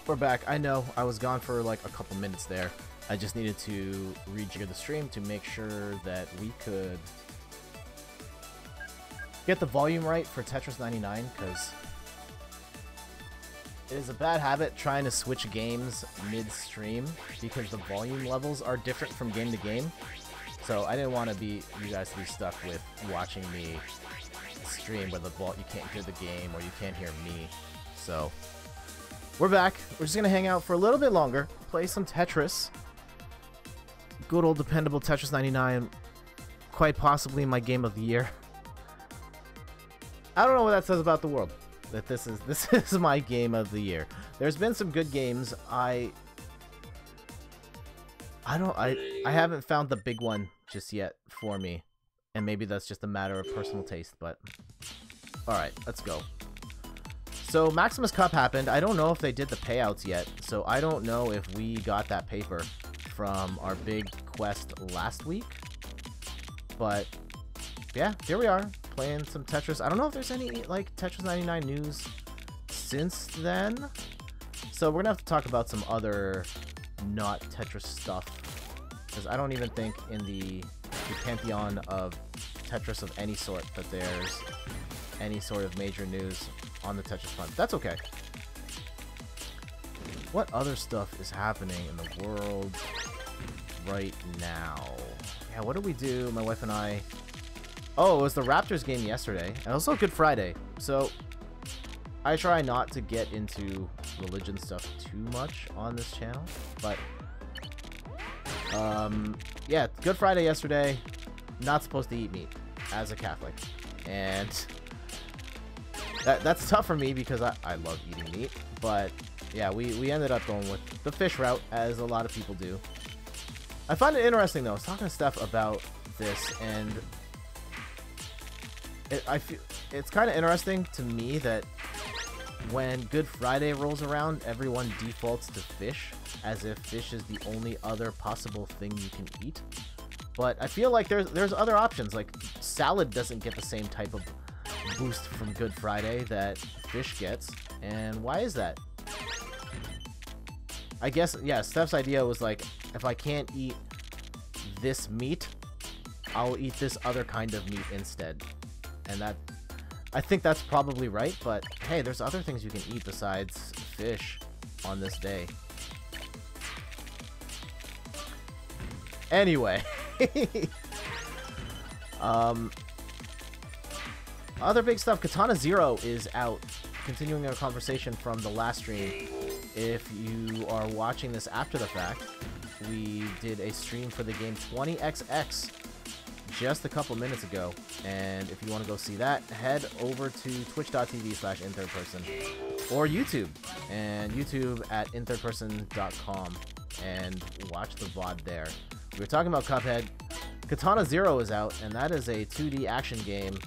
We're back. I know I was gone for like a couple minutes there. I just needed to rejigger the stream to make sure that we could get the volume right for Tetris 99, because it is a bad habit trying to switch games mid-stream because the volume levels are different from game to game. So I didn't want you guys to be stuck with watching me stream where you can't hear the game or you can't hear me. So we're back. We're just gonna hang out for a little bit longer, play some Tetris. Good old dependable Tetris 99, quite possibly my game of the year. I don't know what that says about the world, that this is my game of the year. There's been some good games. I haven't found the big one just yet for me, and maybe that's just a matter of personal taste, but all right, let's go. So Maximus Cup happened. I don't know if they did the payouts yet, so I don't know if we got that paper from our big quest last week. But yeah, here we are playing some Tetris. I don't know if there's any like Tetris 99 news since then, so we're gonna have to talk about some other not Tetris stuff, because I don't even think in the pantheon of Tetris of any sort that there's any sort of major news on the Tetris front. That's okay. What other stuff is happening in the world right now? Yeah, what did we do, my wife and I? Oh, it was the Raptors game yesterday, and also Good Friday. So I try not to get into religion stuff too much on this channel, but yeah, Good Friday yesterday. Not supposed to eat meat as a Catholic, and that's tough for me because I love eating meat. But yeah, we ended up going with the fish route, as a lot of people do. I find it interesting though. I was talking to Steph about this, and I feel it's kind of interesting to me that when Good Friday rolls around, everyone defaults to fish, as if fish is the only other possible thing you can eat. But I feel like there's other options. Like salad doesn't get the same type of boost from Good Friday that fish gets, and why is that? I guess, yeah, Steph's idea was like, if I can't eat this meat, I'll eat this other kind of meat instead. And that, I think that's probably right, but hey, there's other things you can eat besides fish on this day. Anyway. Other big stuff, Katana Zero is out. Continuing our conversation from the last stream. If you are watching this after the fact, we did a stream for the game 20XX just a couple minutes ago, and if you want to go see that, head over to twitch.tv/inthirdperson or YouTube, and YouTube at inthirdperson.com, and watch the VOD there. We were talking about Cuphead. Katana Zero is out, and that is a 2D action game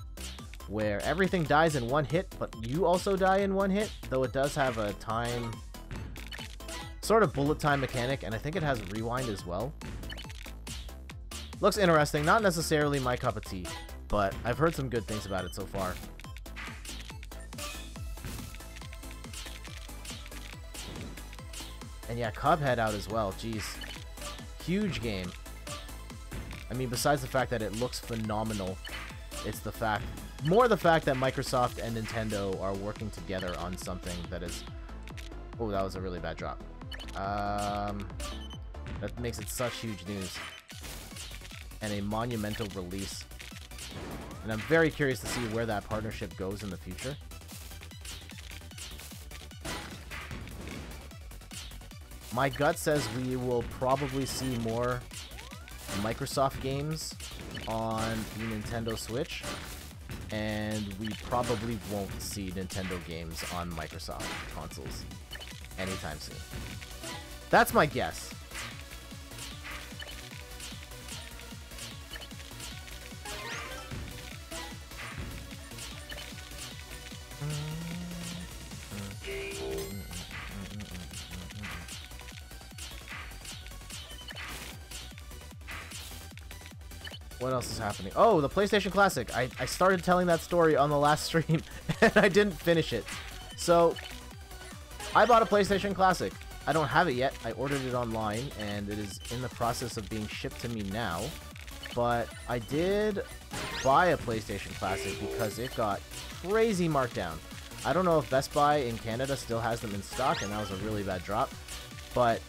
where everything dies in one hit, but you also die in one hit, though it does have a time, sort of bullet time mechanic, and I think it has rewind as well. Looks interesting, not necessarily my cup of tea, but I've heard some good things about it so far. And yeah, Cuphead out as well, jeez. Huge game. I mean, besides the fact that it looks phenomenal, it's the fact, more the fact that Microsoft and Nintendo are working together on something that is... Oh, that was a really bad drop. That makes it such huge news. And a monumental release. And I'm very curious to see where that partnership goes in the future. My gut says we will probably see more Microsoft games on the Nintendo Switch, and we probably won't see Nintendo games on Microsoft consoles anytime soon. That's my guess. What else is happening? Oh, the PlayStation Classic. I started telling that story on the last stream, and I didn't finish it. So, I bought a PlayStation Classic. I don't have it yet. I ordered it online, and it is in the process of being shipped to me now. But I did buy a PlayStation Classic because it got crazy markdown. I don't know if Best Buy in Canada still has them in stock, and that was a really bad drop. But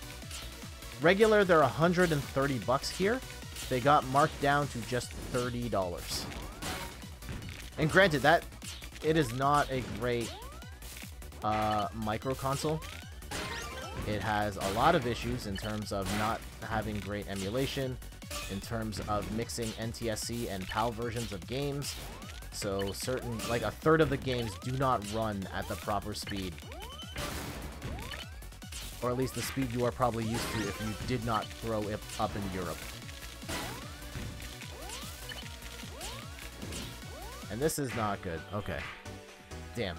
regular, they're $130 here. They got marked down to just $30. And granted, that it is not a great micro console. It has a lot of issues in terms of not having great emulation, in terms of mixing NTSC and PAL versions of games. So certain, like a third of the games do not run at the proper speed. Or at least the speed you are probably used to if you did not grow up in Europe. And this is not good. Okay. Damn.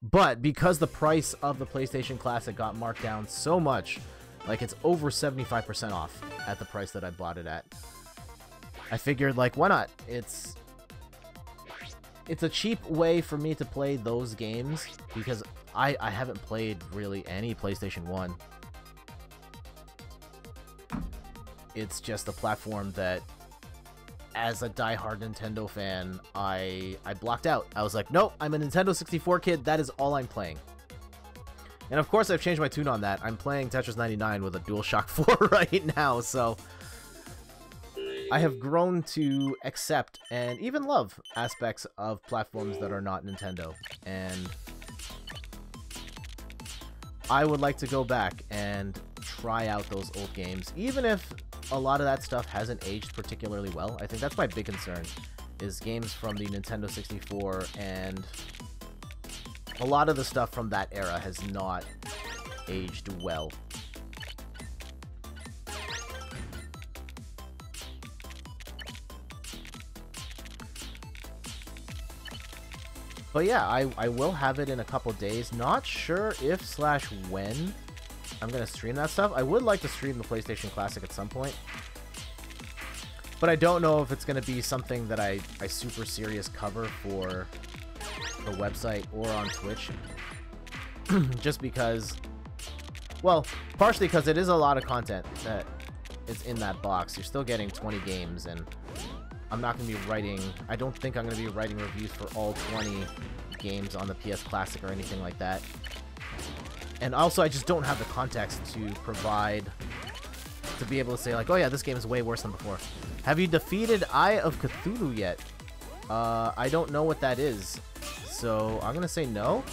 But because the price of the PlayStation Classic got marked down so much, like it's over 75% off at the price that I bought it at, I figured, like, why not? It's a cheap way for me to play those games because I haven't played really any PlayStation 1. It's just a platform that, as a diehard Nintendo fan, I blocked out. I was like, nope, I'm a Nintendo 64 kid. That is all I'm playing. And of course, I've changed my tune on that. I'm playing Tetris 99 with a DualShock 4 right now, so I have grown to accept and even love aspects of platforms that are not Nintendo. And I would like to go back and try out those old games, even if a lot of that stuff hasn't aged particularly well. I think that's my big concern, is games from the Nintendo 64, and a lot of the stuff from that era has not aged well. But yeah, I will have it in a couple days. Not sure if/when I'm going to stream that stuff. I would like to stream the PlayStation Classic at some point. But I don't know if it's going to be something that I super serious cover for the website or on Twitch. Just because, well, partially because it is a lot of content that is in that box. You're still getting 20 games, and I'm not going to be writing, I don't think I'm going to be writing reviews for all 20 games on the PS Classic or anything like that. And also, I just don't have the context to provide, to be able to say, like, oh yeah, this game is way worse than before. Have you defeated Eye of Cthulhu yet? I don't know what that is, so I'm gonna say no.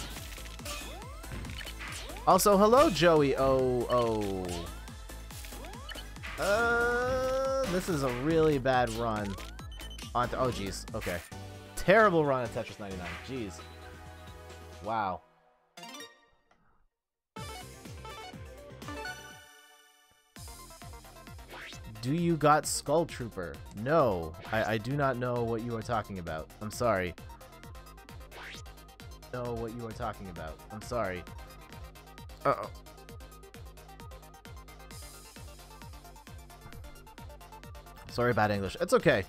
Also, hello, Joey. This is a really bad run. Oh, jeez. Okay. Terrible run at Tetris 99. Jeez. Wow. Do you got Skull Trooper? No, I do not know what you are talking about. I'm sorry. Know what you are talking about. I'm sorry. Uh-oh. Sorry about English. It's okay.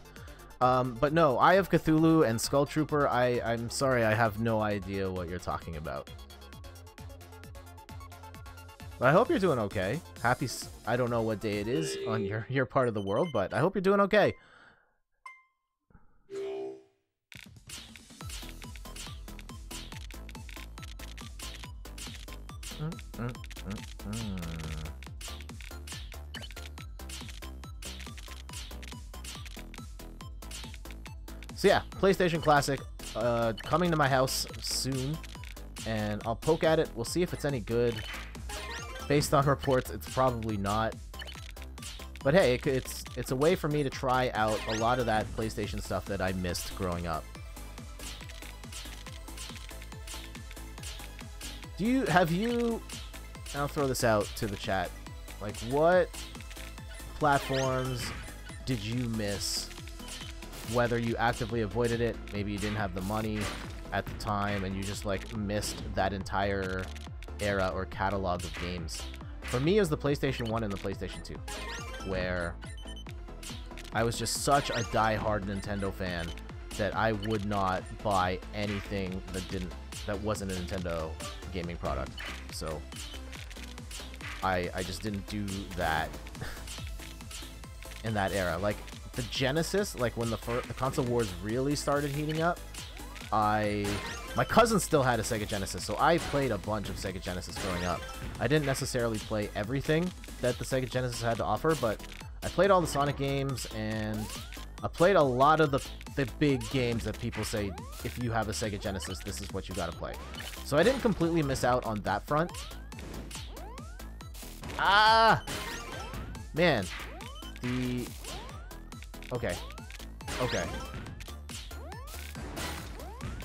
But no, Eye of Cthulhu and Skull Trooper, I'm sorry, I have no idea what you're talking about. But I hope you're doing okay. Happy, I don't know what day it is on your part of the world, but I hope you're doing okay. So yeah, PlayStation Classic coming to my house soon, and I'll poke at it. We'll see if it's any good. Based on reports, it's probably not. But hey, it's a way for me to try out a lot of that PlayStation stuff that I missed growing up. Have you, I'll throw this out to the chat, like, what platforms did you miss? Whether you actively avoided it, maybe you didn't have the money at the time, and you just, like, missed that entire era or catalog of games. For me, it was the PlayStation 1 and the PlayStation 2, where I was just such a die-hard Nintendo fan that I would not buy anything that didn't that wasn't a Nintendo gaming product. So I just didn't do that in that era. Like the Genesis, like when the console wars really started heating up, my cousin still had a Sega Genesis, so I played a bunch of Sega Genesis growing up. I didn't necessarily play everything that the Sega Genesis had to offer, but I played all the Sonic games, and I played a lot of the big games that people say, if you have a Sega Genesis, this is what you gotta play. So I didn't completely miss out on that front. Ah! Man. Okay. Okay.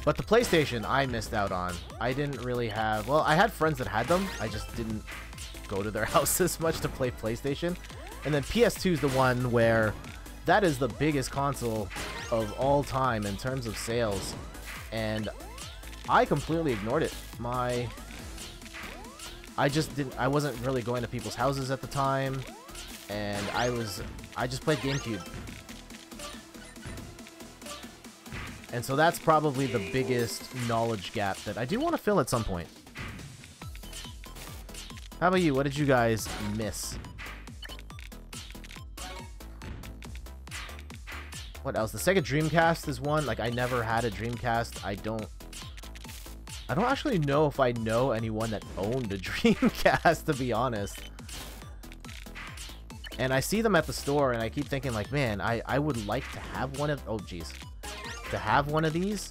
But the PlayStation, I missed out on. I didn't really have... Well, I had friends that had them. I just didn't go to their houses much to play PlayStation. And then PS2 is the one where that is the biggest console of all time in terms of sales. And I completely ignored it. I wasn't really going to people's houses at the time. And I just played GameCube. And so that's probably the biggest knowledge gap that I do want to fill at some point. How about you? What did you guys miss? What else? The Sega Dreamcast is one. Like, I never had a Dreamcast. I don't actually know if I know anyone that owned a Dreamcast, to be honest. And I see them at the store, and I keep thinking, like, man, I would like to have one of... Oh, jeez. To have one of these,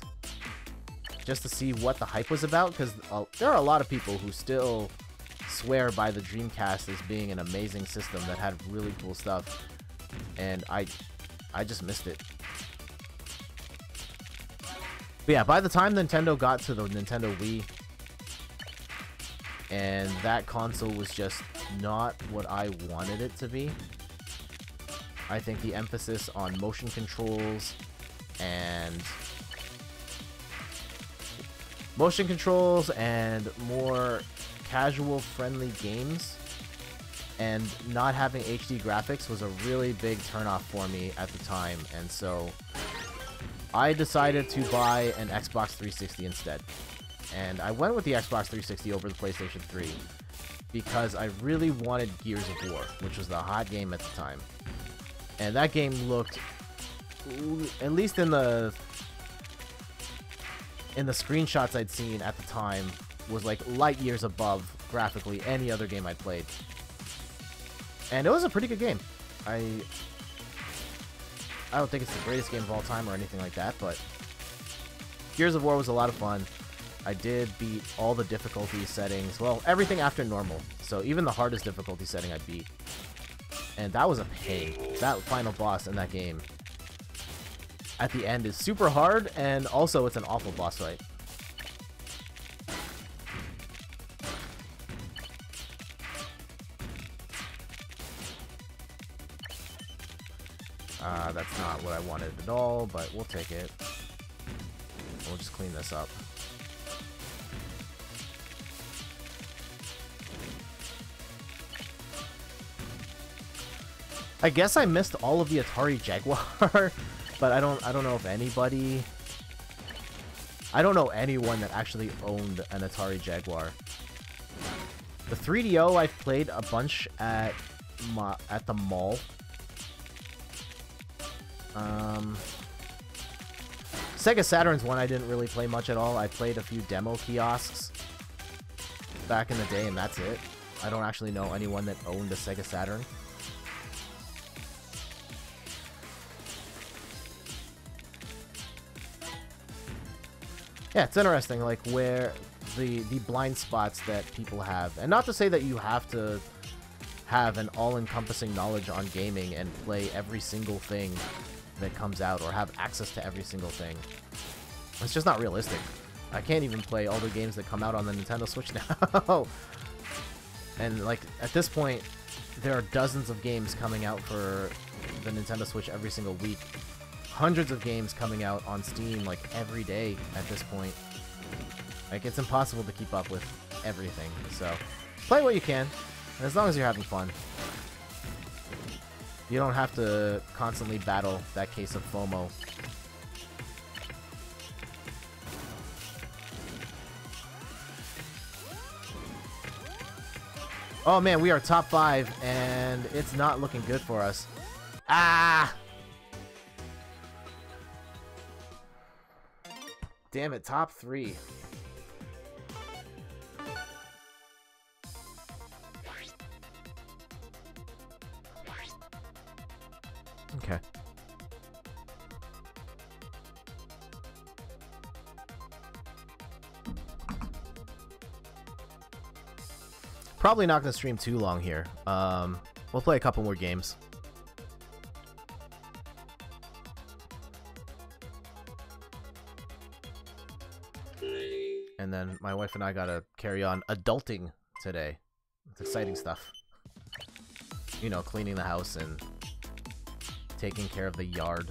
just to see what the hype was about, because there are a lot of people who still swear by the Dreamcast as being an amazing system that had really cool stuff, and I just missed it. But yeah, by the time Nintendo got to the Nintendo Wii, and that console was just not what I wanted it to be. I think the emphasis on motion controls and more casual friendly games and not having HD graphics was a really big turnoff for me at the time, and so I decided to buy an Xbox 360 instead. And I went with the Xbox 360 over the PlayStation 3 because I really wanted Gears of War, which was the hot game at the time. And that game looked, at least in the screenshots I'd seen at the time, was like light years above graphically any other game I'd played. And it was a pretty good game. I don't think it's the greatest game of all time or anything like that, but Gears of War was a lot of fun. I did beat all the difficulty settings, well, everything after normal, so even the hardest difficulty setting I beat. And that was a pain. That final boss in that game at the end is super hard, and also it's an awful boss fight. That's not what I wanted at all, but we'll take it. We'll just clean this up. I guess I missed all of the Atari Jaguar, but I don't know if anybody... I don't know anyone that actually owned an Atari Jaguar. The 3DO I've played a bunch at the mall. Sega Saturn's one I didn't really play much at all. I played a few demo kiosks back in the day, and that's it. I don't actually know anyone that owned a Sega Saturn. Yeah, it's interesting, like, where the blind spots that people have. And not to say that you have to have an all-encompassing knowledge on gaming and play every single thing that comes out, or have access to every single thing. It's just not realistic. I can't even play all the games that come out on the Nintendo Switch now. And, like, at this point, there are dozens of games coming out for the Nintendo Switch every single week. Hundreds of games coming out on Steam, like, every day at this point. Like, it's impossible to keep up with everything. So, play what you can, and as long as you're having fun. You don't have to constantly battle that case of FOMO. Oh man, we are top 5, and it's not looking good for us. Ah! Damn it, top 3. Okay. Probably not going to stream too long here. We'll play a couple more games. And then my wife and I gotta carry on adulting today. It's exciting stuff. You know, cleaning the house and taking care of the yard.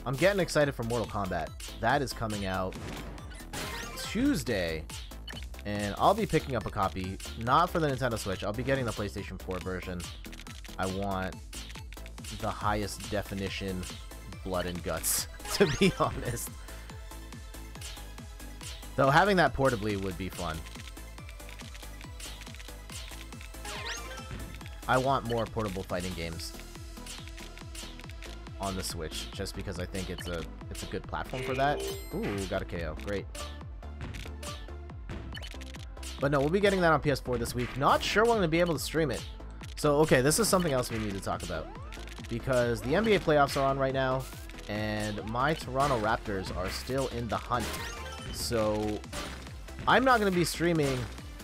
I'm getting excited for Mortal Kombat. That is coming out Tuesday. And I'll be picking up a copy, not for the Nintendo Switch. I'll be getting the PlayStation 4 version. I want the highest definition blood and guts, to be honest. Though having that portably would be fun. I want more portable fighting games on the Switch, just because I think it's a good platform for that. Ooh, got a KO. Great. But no, we'll be getting that on PS4 this week. Not sure when I'm going to be able to stream it. So, okay, this is something else we need to talk about. Because the NBA playoffs are on right now, and my Toronto Raptors are still in the hunt. So, I'm not going to be streaming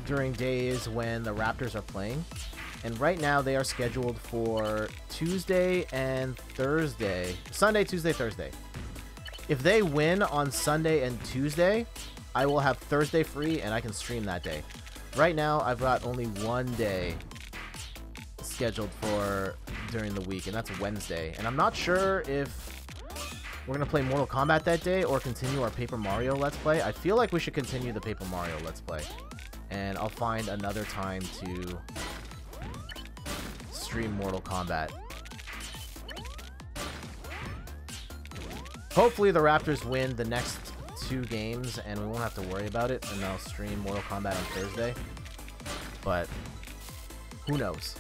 during days when the Raptors are playing. And right now, they are scheduled for Tuesday and Thursday. Sunday, Tuesday, Thursday. If they win on Sunday and Tuesday, I will have Thursday free, and I can stream that day. Right now, I've got only one day scheduled for during the week, and that's Wednesday. And I'm not sure if we're going to play Mortal Kombat that day or continue our Paper Mario Let's Play. I feel like we should continue the Paper Mario Let's Play. And I'll find another time to stream Mortal Kombat. Hopefully the Raptors win the next 2 games and we won't have to worry about it, and I'll stream Mortal Kombat on Thursday. But who knows?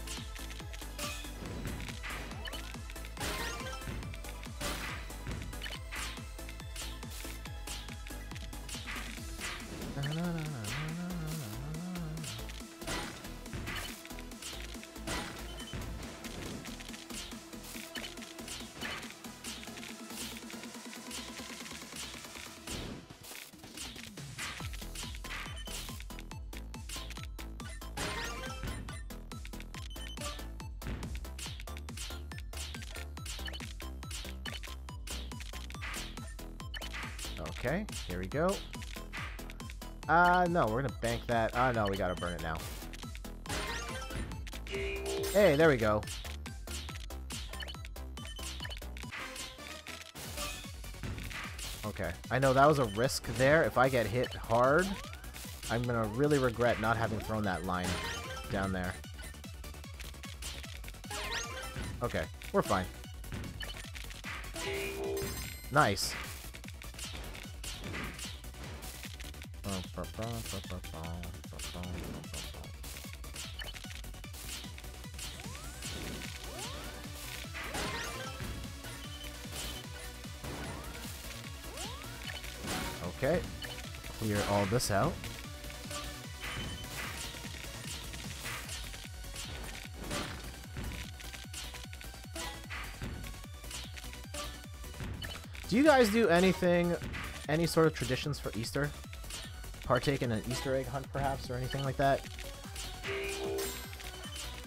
Okay, here we go. No, we're gonna bank that. No, we gotta burn it now. Hey, there we go. Okay, I know that was a risk there. If I get hit hard, I'm gonna really regret not having thrown that line down there. Okay, we're fine. Nice. Okay, clear all this out. Do you guys do anything, any sort of traditions for Easter? Partake in an Easter egg hunt, perhaps, or anything like that?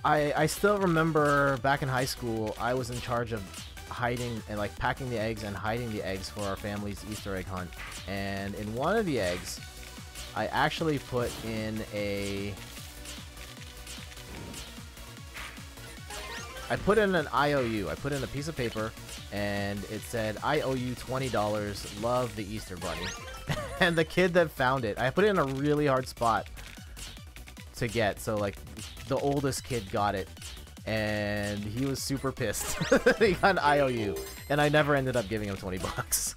I still remember back in high school, I was in charge of hiding and like packing the eggs and hiding the eggs for our family's Easter egg hunt. And in one of the eggs, I actually put in a... I put in an IOU. I put in a piece of paper, and it said, I owe you $20, love the Easter Bunny. And the kid that found it, I put it in a really hard spot to get, so like the oldest kid got it, and he was super pissed. He got an IOU, and I never ended up giving him 20 bucks.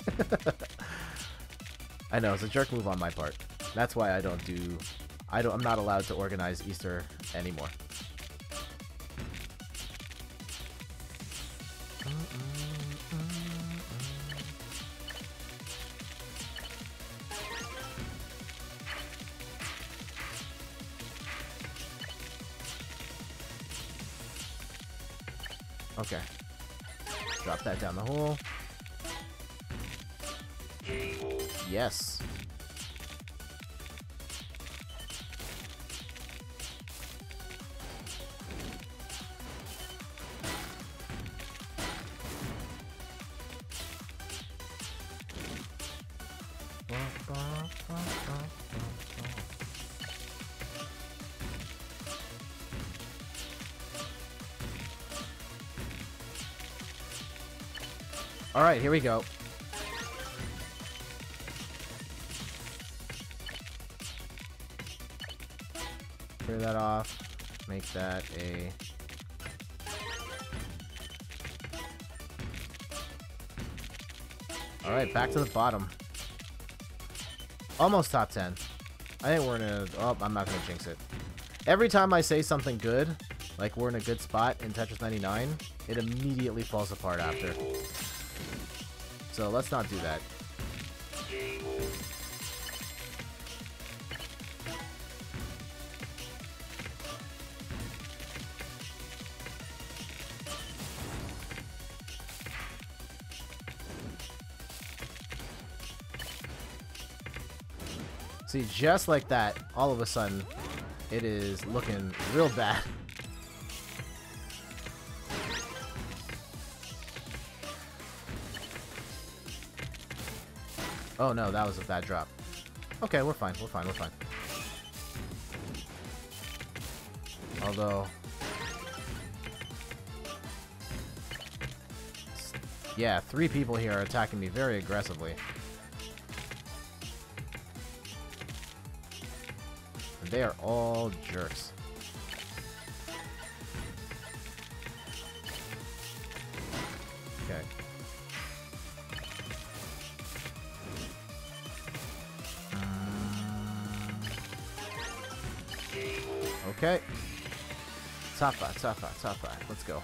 I know, it's a jerk move on my part. That's why I'm not allowed to organize Easter anymore. Okay. Drop that down the hole. Yes. All right, here we go. Clear that off. Make that a... All right, back to the bottom. Almost top 10. I think we're in a... Oh, I'm not going to jinx it. Every time I say something good, like we're in a good spot in Tetris 99, it immediately falls apart after. So let's not do that. See, just like that, all of a sudden, it is looking real bad. Oh no, that was a bad drop. Okay, we're fine, we're fine, we're fine. Although... yeah, 3 people here are attacking me very aggressively. And they are all jerks. Okay. Okay. Top 5, top 5, top 5. Let's go.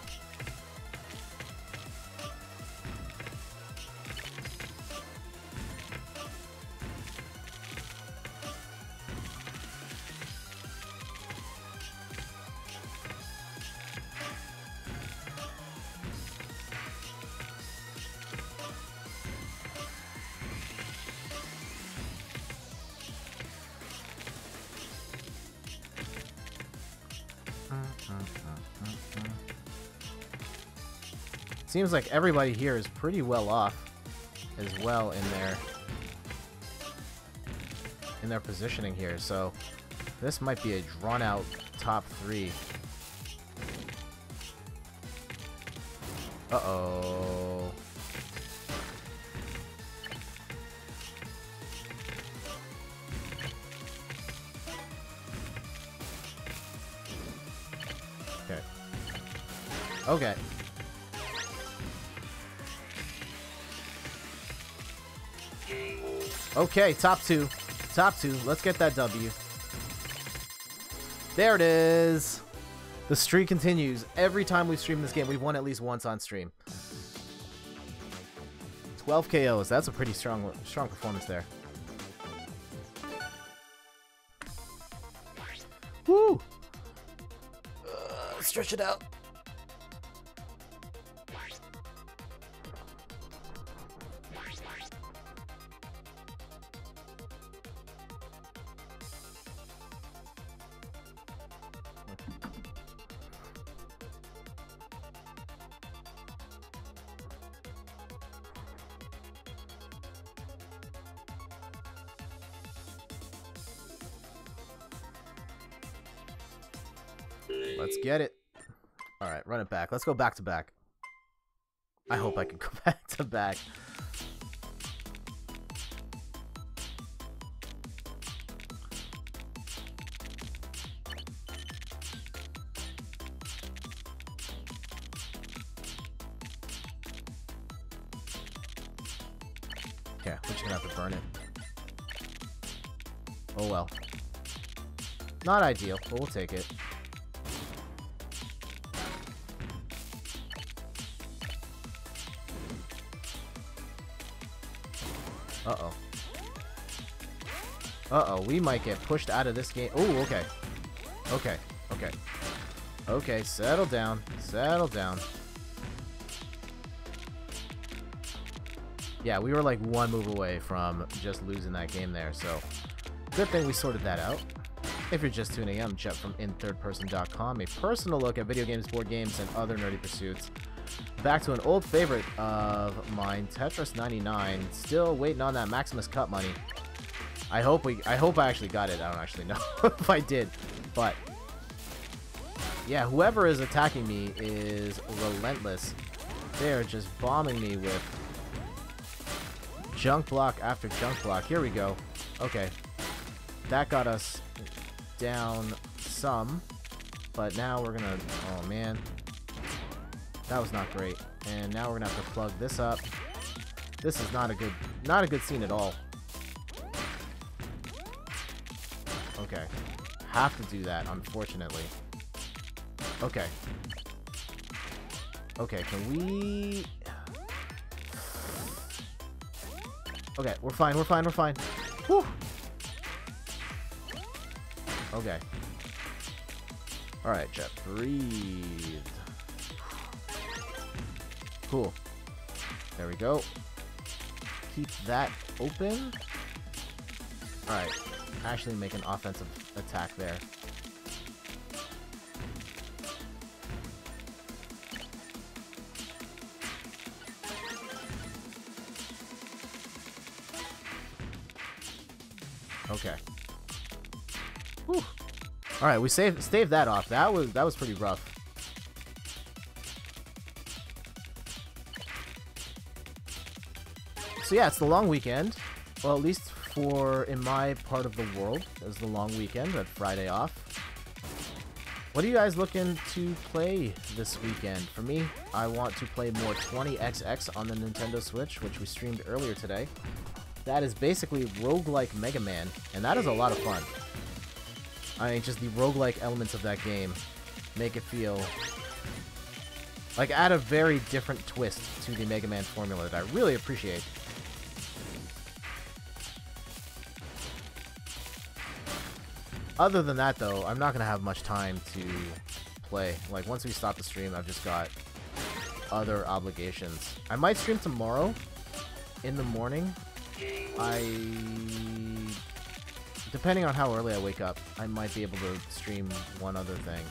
Seems like everybody here is pretty well off as well in their positioning here, so this might be a drawn out top 3. Uh-oh. Okay. Okay. Okay, top 2. Top 2. Let's get that W. There it is. The streak continues. Every time we stream this game, we've won at least once on stream. 12 KOs. That's a pretty strong performance there. Woo! Stretch it out. Let's get it. All right, run it back. Let's go back to back. I hope I can go back to back. Okay, we're just gonna have to burn it. Oh well. Not ideal, but we'll take it. Uh-oh. Uh-oh, we might get pushed out of this game. Oh, okay. Okay, okay. Okay, settle down. Settle down. Yeah, we were like one move away from just losing that game there, so good thing we sorted that out. If you're just tuning in, I'm Jet from inthirdperson.com, a personal look at video games, board games, and other nerdy pursuits. Back to an old favorite of mine, Tetris 99. Still waiting on that Maximus Cup money. I hope I actually got it. I don't actually know if I did, but yeah, whoever is attacking me is relentless. They're just bombing me with junk block after junk block. Here we go. Okay, that got us down some, but now we're gonna, oh man, that was not great. And now we're gonna have to plug this up. This is not a good scene at all. Okay, have to do that, unfortunately. Okay. Okay, can we... Okay, we're fine, we're fine, we're fine. Whew! Okay. Alright, Jet, breathe. Cool. There we go. Keep that open. Alright. Actually make an offensive attack there. Okay. Whew. All right, we staved that off. That was pretty rough. So yeah, it's the long weekend. Well, at least for in my part of the world, it's the long weekend. I had Friday off. What are you guys looking to play this weekend? For me, I want to play more 20XX on the Nintendo Switch, which we streamed earlier today. That is basically roguelike Mega Man, and that is a lot of fun. I mean, just the roguelike elements of that game make it feel like add a very different twist to the Mega Man formula that I really appreciate. Other than that, though, I'm not going to have much time to play. Like, once we stop the stream, I've just got other obligations. I might stream tomorrow in the morning. Depending on how early I wake up, I might be able to stream one other thing.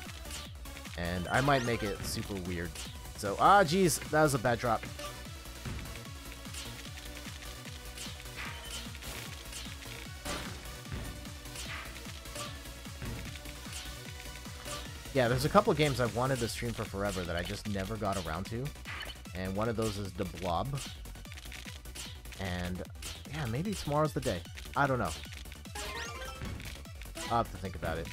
And I might make it super weird. So, geez, that was a bad drop. Yeah, there's a couple of games I've wanted to stream for forever that I just never got around to. And one of those is The Blob. And, yeah, maybe tomorrow's the day. I don't know. I'll have to think about it.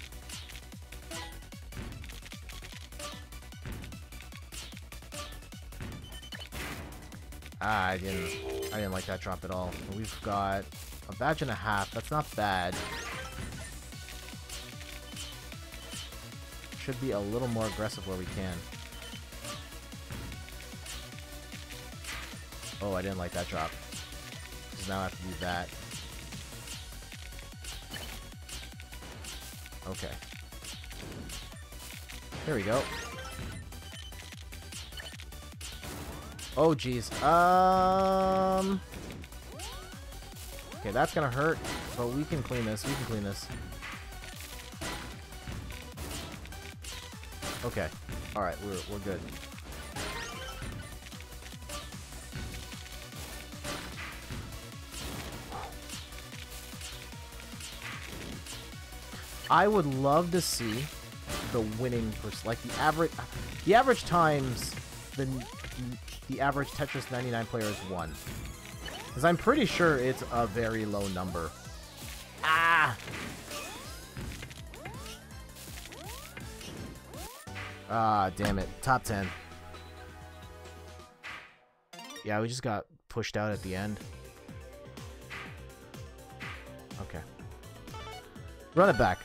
I didn't like that drop at all. We've got a badge and a half. That's not bad. Should be a little more aggressive where we can. Oh, I didn't like that drop. Because now I have to do that. Okay. Here we go. Oh, jeez. Okay, that's gonna hurt, but we can clean this. We can clean this. Okay. Alright, we're good. I would love to see the winning like the average times the average Tetris 99 player has won. Because I'm pretty sure it's a very low number. Ah! Ah, damn it. Top 10. Yeah, we just got pushed out at the end. Okay. Run it back.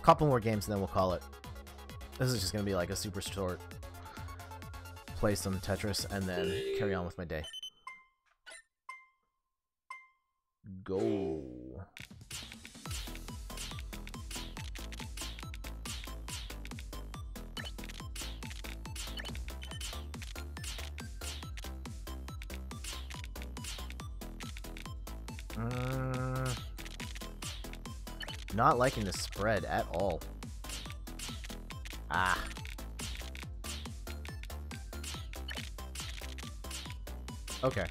Couple more games and then we'll call it. This is just gonna be like a super short. Play some Tetris and then carry on with my day. Go. Not liking the spread at all. Ah. Okay.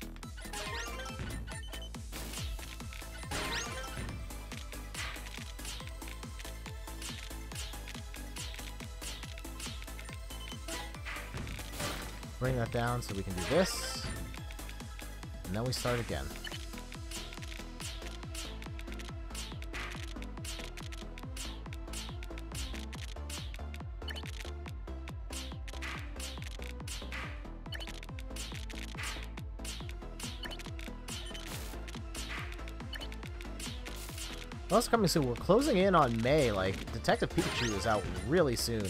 Bring that down so we can do this. And then we start again. Well, it's coming soon. We're closing in on May. Like, Detective Pikachu is out really soon.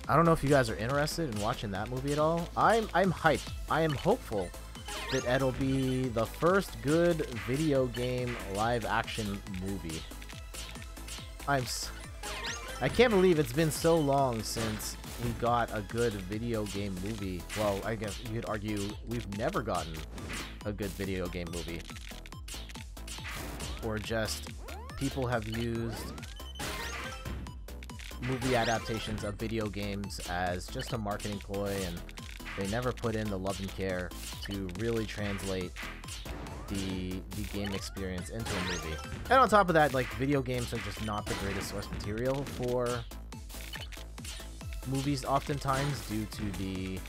I don't know if you guys are interested in watching that movie at all. I'm hyped. I am hopeful that it'll be the first good video game live-action movie. I can't believe it's been so long since we got a good video game movie. Well, I guess you could argue we've never gotten a good video game movie. Or just people have used movie adaptations of video games as just a marketing ploy, and they never put in the love and care to really translate the game experience into a movie. And on top of that, like, video games are just not the greatest source material for movies oftentimes due to the,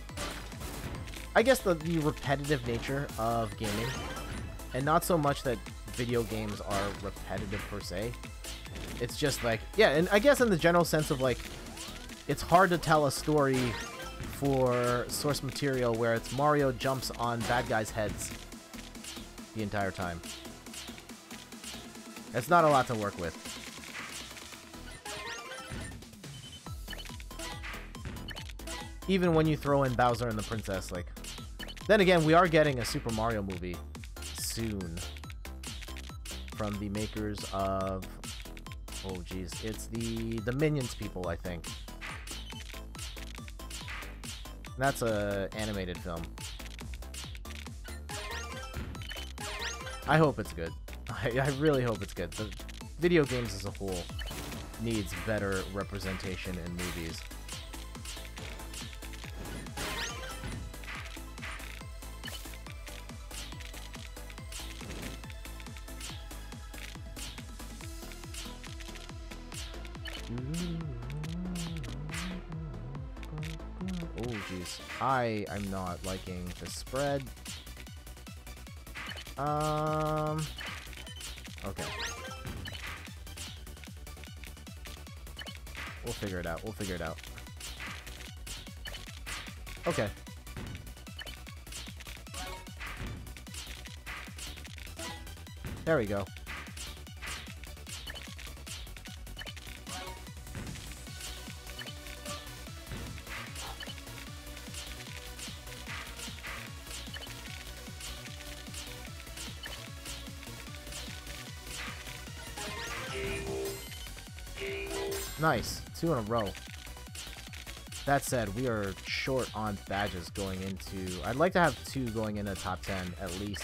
I guess, the repetitive nature of gaming. And not so much that video games are repetitive per se. It's just like, yeah, and I guess in the general sense of like, it's hard to tell a story for source material where it's Mario jumps on bad guys' heads the entire time. It's not a lot to work with. Even when you throw in Bowser and the Princess, like... Then again, we are getting a Super Mario movie soon. From the makers of... Oh, geez. It's the Minions people, I think. That's a animated film. I hope it's good. I really hope it's good. The video games as a whole needs better representation in movies. Oh, jeez. I'm not liking the spread. Okay. We'll figure it out. We'll figure it out. Okay. There we go. Nice. 2 in a row. That said, we are short on badges going into... I'd like to have 2 going into top 10, at least.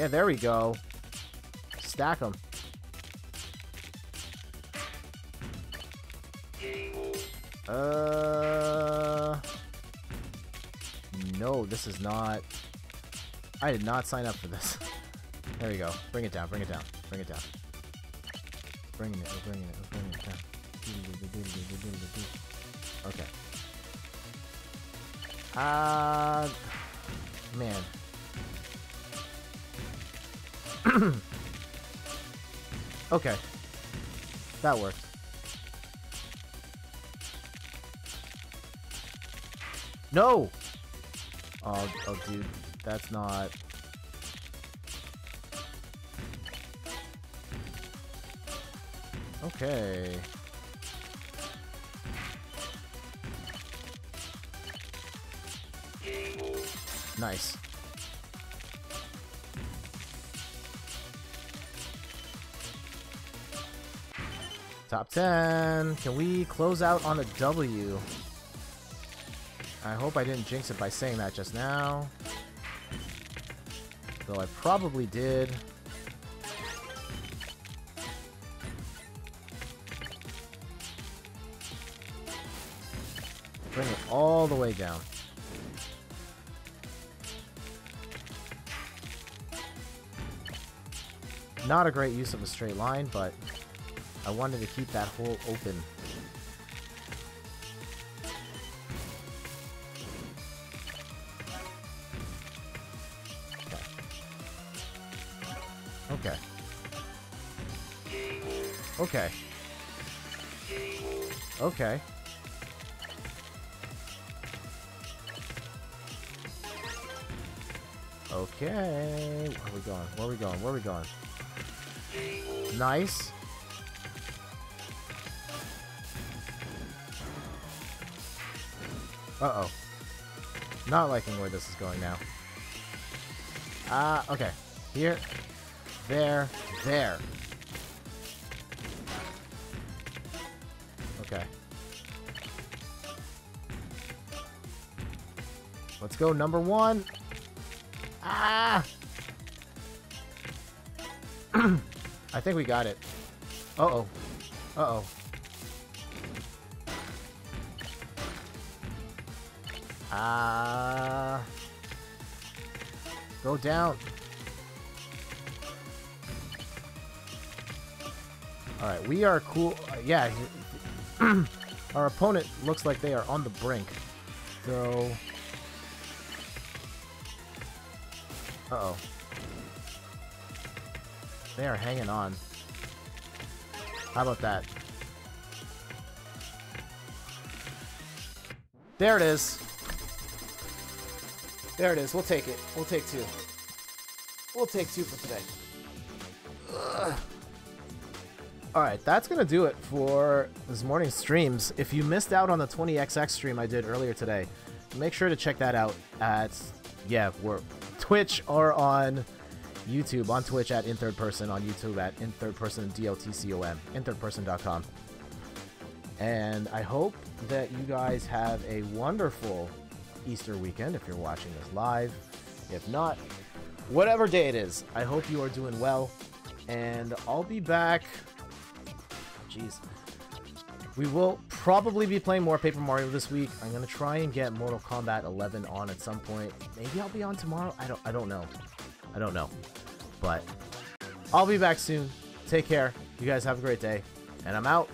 Yeah, there we go. Stack them. No, this is not... I did not sign up for this. There you go. Bring it down, bring it down, bring it down. Bringing it, we're bringing it, we're bringing it down. Okay. Man. Okay. That worked. No! Oh, dude. That's not... Okay. Nice. Top 10. Can we close out on a W? I hope I didn't jinx it by saying that just now. Though I probably did. Bring it all the way down. Not a great use of a straight line, but I wanted to keep that hole open. Okay. Okay. Okay. Okay. Where are we going? Where are we going? Where are we going? Nice. Uh-oh. Not liking where this is going now. Okay. Here. There. There. Okay. Let's go, number one. Ah! I think we got it. Uh-oh. Uh-oh. Go down. Alright, we are cool. Yeah. Our opponent looks like they are on the brink. So... Uh-oh. They are hanging on. How about that? There it is. There it is. We'll take it. We'll take two. We'll take two for today. Alright, that's going to do it for this morning's streams. If you missed out on the 20XX stream I did earlier today, make sure to check that out at, we're Twitch or on YouTube. On Twitch at In Third Person, on YouTube at In Third Person DLTCOM, inthirdperson.com. And I hope that you guys have a wonderful Easter weekend if you're watching this live. If not, whatever day it is, I hope you are doing well. And I'll be back. Jeez. We will probably be playing more Paper Mario this week. I'm going to try and get Mortal Kombat 11 on at some point. Maybe I'll be on tomorrow. I don't know. I don't know. But I'll be back soon. Take care. You guys have a great day. And I'm out.